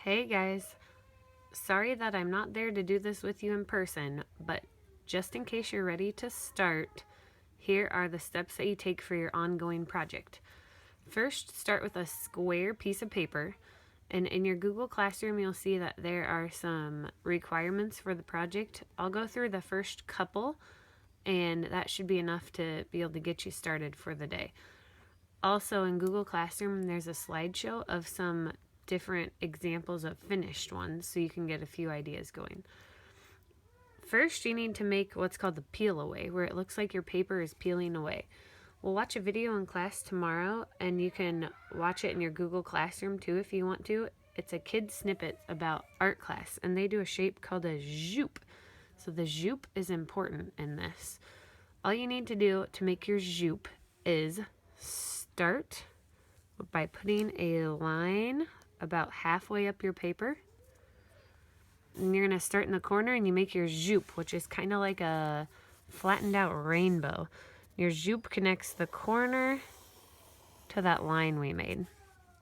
Hey guys, sorry that I'm not there to do this with you in person, but just in case you're ready to start, here are the steps that you take for your ongoing project. First, start with a square piece of paper, and in your Google Classroom, you'll see that there are some requirements for the project. I'll go through the first couple, and that should be enough to be able to get you started for the day. Also, in Google Classroom, there's a slideshow of some different examples of finished ones so you can get a few ideas going. First, you need to make what's called the peel away, where it looks like your paper is peeling away. We'll watch a video in class tomorrow, and you can watch it in your Google Classroom too if you want to. It's a kid snippet about art class, and they do a shape called a joop. So the joop is important in this. All you need to do to make your joop is start by putting a line about halfway up your paper. And you're going to start in the corner and you make your joop, which is kind of like a flattened out rainbow. Your joop connects the corner to that line we made,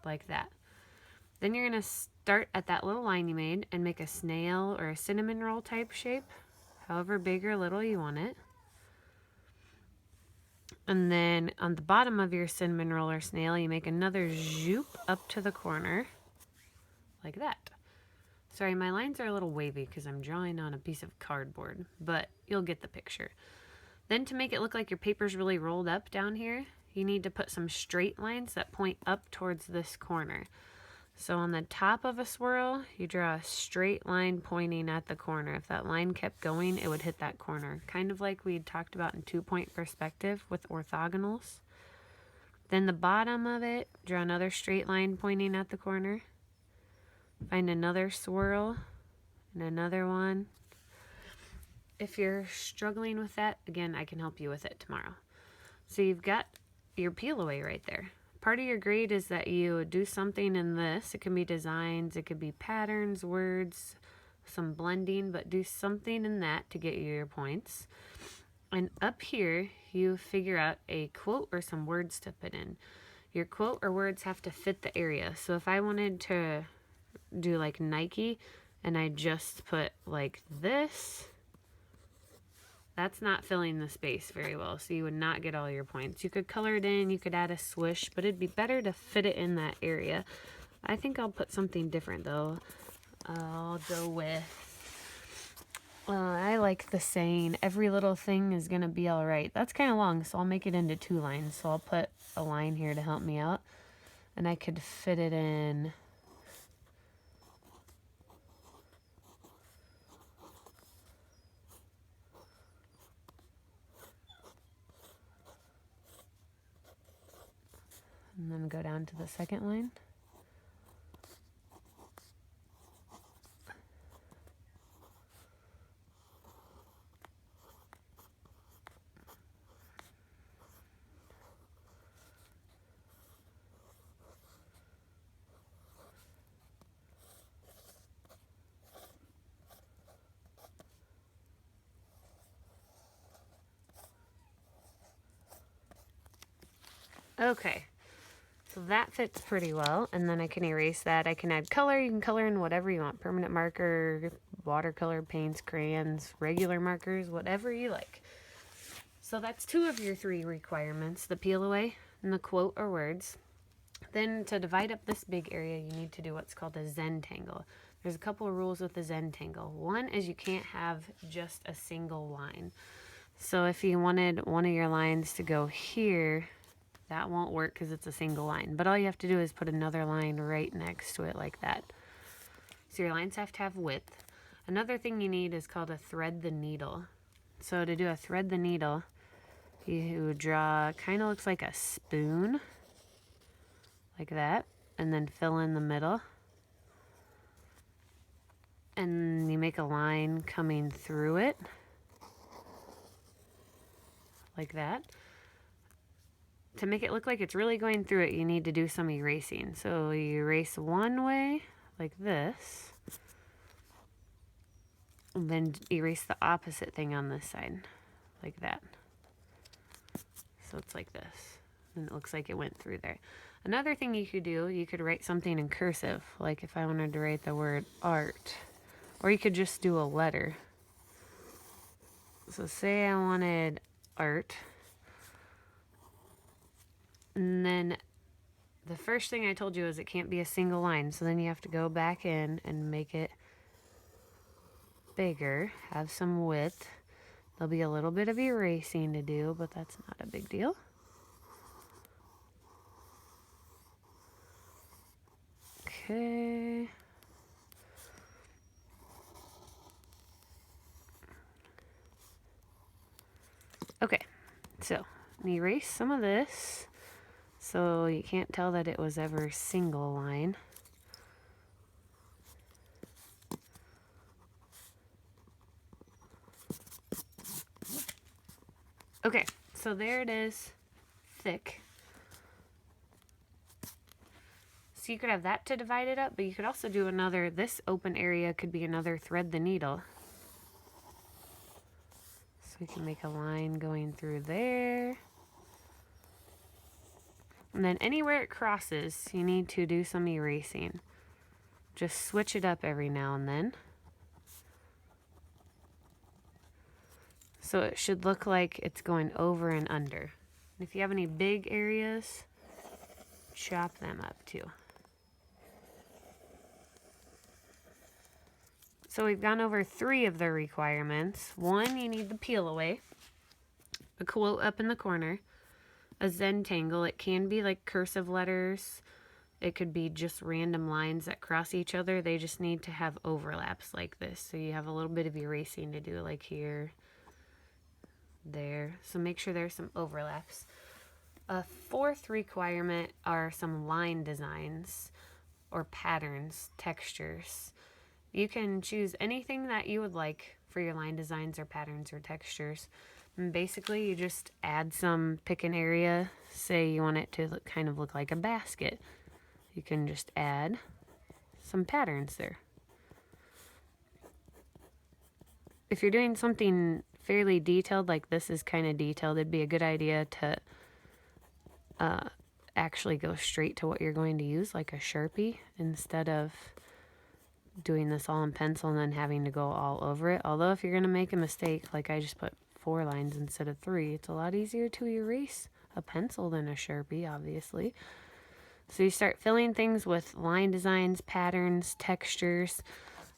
like that. Then you're going to start at that little line you made and make a snail or a cinnamon roll type shape, however big or little you want it. And then on the bottom of your cinnamon roll or snail, you make another joop up to the corner, like that. Sorry, my lines are a little wavy because I'm drawing on a piece of cardboard, but you'll get the picture. Then to make it look like your paper's really rolled up down here, you need to put some straight lines that point up towards this corner. So on the top of a swirl, you draw a straight line pointing at the corner. If that line kept going, it would hit that corner. Kind of like we talked about in 2-point perspective with orthogonals. Then the bottom of it, draw another straight line pointing at the corner. Find another swirl and another one. If you're struggling with that, again, I can help you with it tomorrow. So you've got your peel away right there. Part of your grade is that you do something in this. It can be designs, it could be patterns, words, some blending, but do something in that to get you your points. And up here, you figure out a quote or some words to put in. Your quote or words have to fit the area. So if I wanted to do like Nike and I just put like this, that's not filling the space very well, so you would not get all your points. You could color it in, you could add a swoosh, but it'd be better to fit it in that area. I think I'll put something different though. I'll go with, I like the saying, every little thing is gonna be all right. That's kind of long, so I'll make it into 2 lines. So I'll put a line here to help me out, and I could fit it in and then go down to the second line. Okay, so that fits pretty well, and then I can erase that. I can add color. You can color in whatever you want. Permanent marker, watercolor paints, crayons, regular markers, whatever you like. So that's 2 of your 3 requirements, the peel away and the quote or words. Then to divide up this big area, you need to do what's called a Zentangle. There's a couple of rules with the Zentangle. One is you can't have just a single line. So if you wanted one of your lines to go here, that won't work because it's a single line. But all you have to do is put another line right next to it like that. So your lines have to have width. Another thing you need is called a thread the needle. So to do a thread the needle, you draw, kind of looks like a spoon, like that, and then fill in the middle. And you make a line coming through it, like that. To make it look like it's really going through it, you need to do some erasing. So you erase one way, like this, and then erase the opposite thing on this side, like that. So it's like this, and it looks like it went through there. Another thing you could do, you could write something in cursive, like if I wanted to write the word art, or you could just do a letter. So say I wanted art, and then the first thing I told you is it can't be a single line, so then you have to go back in and make it bigger, have some width. There'll be a little bit of erasing to do, but that's not a big deal. Okay. Okay, so erase some of this so you can't tell that it was ever single line. Okay, so there it is, thick. So you could have that to divide it up, but you could also do another, this open area could be another thread the needle. So we can make a line going through there. And then anywhere it crosses, you need to do some erasing. Just switch it up every now and then. So it should look like it's going over and under. And if you have any big areas, chop them up too. So we've gone over 3 of the requirements. 1, you need the peel away, a quote up in the corner, a Zentangle. It can be like cursive letters. It could be just random lines that cross each other. They just need to have overlaps like this. So you have a little bit of erasing to do, like here, there. So make sure there's some overlaps. A 4th requirement are some line designs or patterns, textures. You can choose anything that you would like for your line designs or patterns or textures. And basically, you just add some, pick an area. Say you want it to kind of look like a basket. You can just add some patterns there. If you're doing something fairly detailed, like this is kind of detailed, it'd be a good idea to actually go straight to what you're going to use, like a Sharpie, instead of doing this all in pencil and then having to go all over it. Although if you're going to make a mistake, like I just put 4 lines instead of 3, it's a lot easier to erase a pencil than a Sharpie, obviously. So you start filling things with line designs, patterns, textures.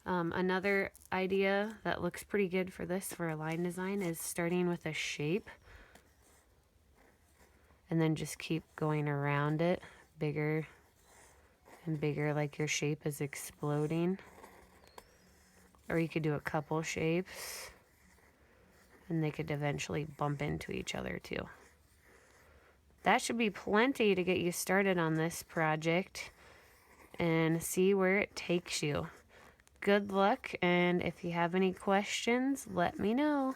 Another idea that looks pretty good for this, for a line design, is starting with a shape and then just keep going around it, bigger and bigger, like your shape is exploding. Or you could do a couple shapes and they could eventually bump into each other too. That should be plenty to get you started on this project and see where it takes you. Good luck, and if you have any questions, let me know.